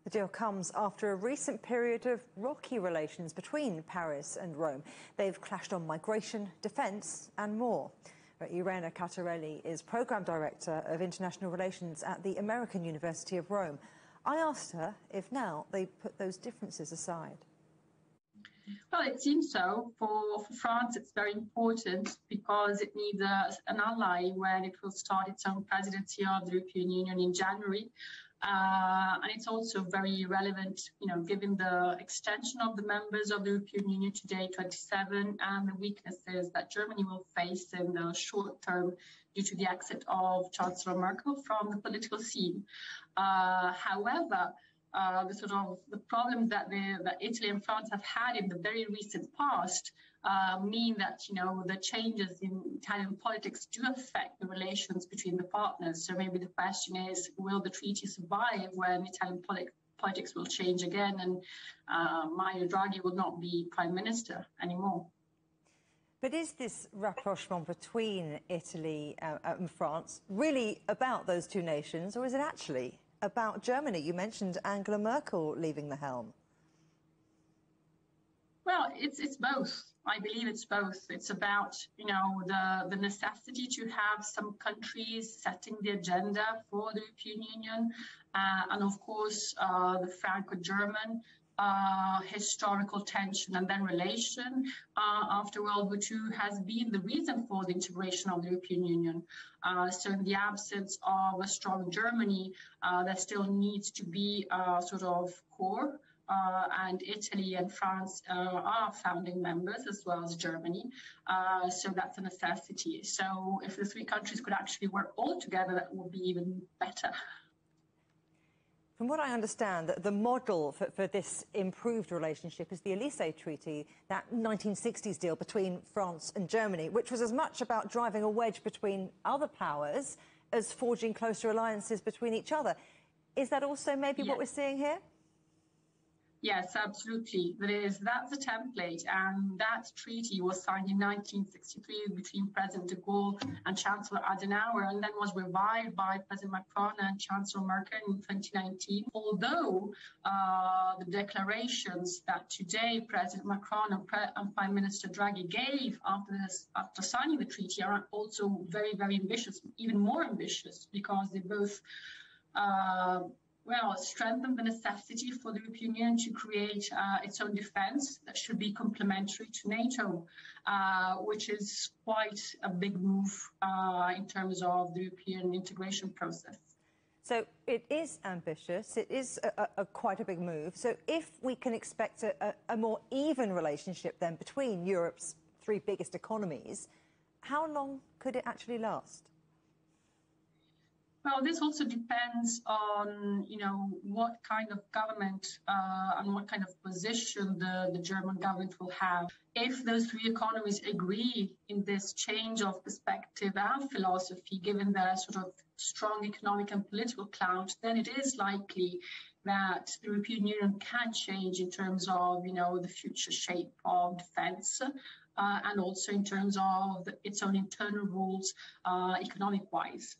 The deal comes after a recent period of rocky relations between Paris and Rome. They've clashed on migration, defence and more. Irene Caratelli is Programme Director of International Relations at the American University of Rome. I asked her if now they put those differences aside. Well, it seems so. For France, it's very important because it needs an ally when it will start its own presidency of the European Union in January. And it's also very relevant, given the extension of the members of the European Union today, 27, and the weaknesses that Germany will face in the short term due to the exit of Chancellor Merkel from the political scene. However, the problems that Italy and France have had in the very recent past mean that the changes in Italian politics do affect the relations between the partners. So maybe the question is, will the treaty survive when Italian politics will change again and Mario Draghi will not be prime minister anymore? But is this rapprochement between Italy and France really about those two nations, or is it actually about Germany? You mentioned Angela Merkel leaving the helm. Well, it's both. I believe it's both. It's about, the necessity to have some countries setting the agenda for the European Union, and of course, the Franco-German historical tension and then relation after World War II has been the reason for the integration of the European Union. So in the absence of a strong Germany, there still needs to be a sort of core, and Italy and France are founding members as well as Germany. So that's a necessity. So if the three countries could actually work all together, that would be even better. From what I understand, the model for this improved relationship is the Elysee Treaty, that 1960s deal between France and Germany, which was as much about driving a wedge between other powers as forging closer alliances between each other. Is that also maybe what we're seeing here? Yes, absolutely. That's a template, and that treaty was signed in 1963 between President de Gaulle and Chancellor Adenauer, and then was revived by President Macron and Chancellor Merkel in 2019. Although the declarations that today President Macron and Prime Minister Draghi gave after signing the treaty are also very, very ambitious, even more ambitious, because they both strengthen the necessity for the European Union to create its own defence that should be complementary to NATO, which is quite a big move in terms of the European integration process. So it is ambitious, it is quite a big move. So if we can expect a more even relationship then between Europe's three biggest economies, how long could it actually last? Well, this also depends on, what kind of government and what kind of position the German government will have. If those three economies agree in this change of perspective and philosophy, given their sort of strong economic and political clout, then it is likely that the European Union can change in terms of, the future shape of defence, and also in terms of its own internal rules, economic-wise.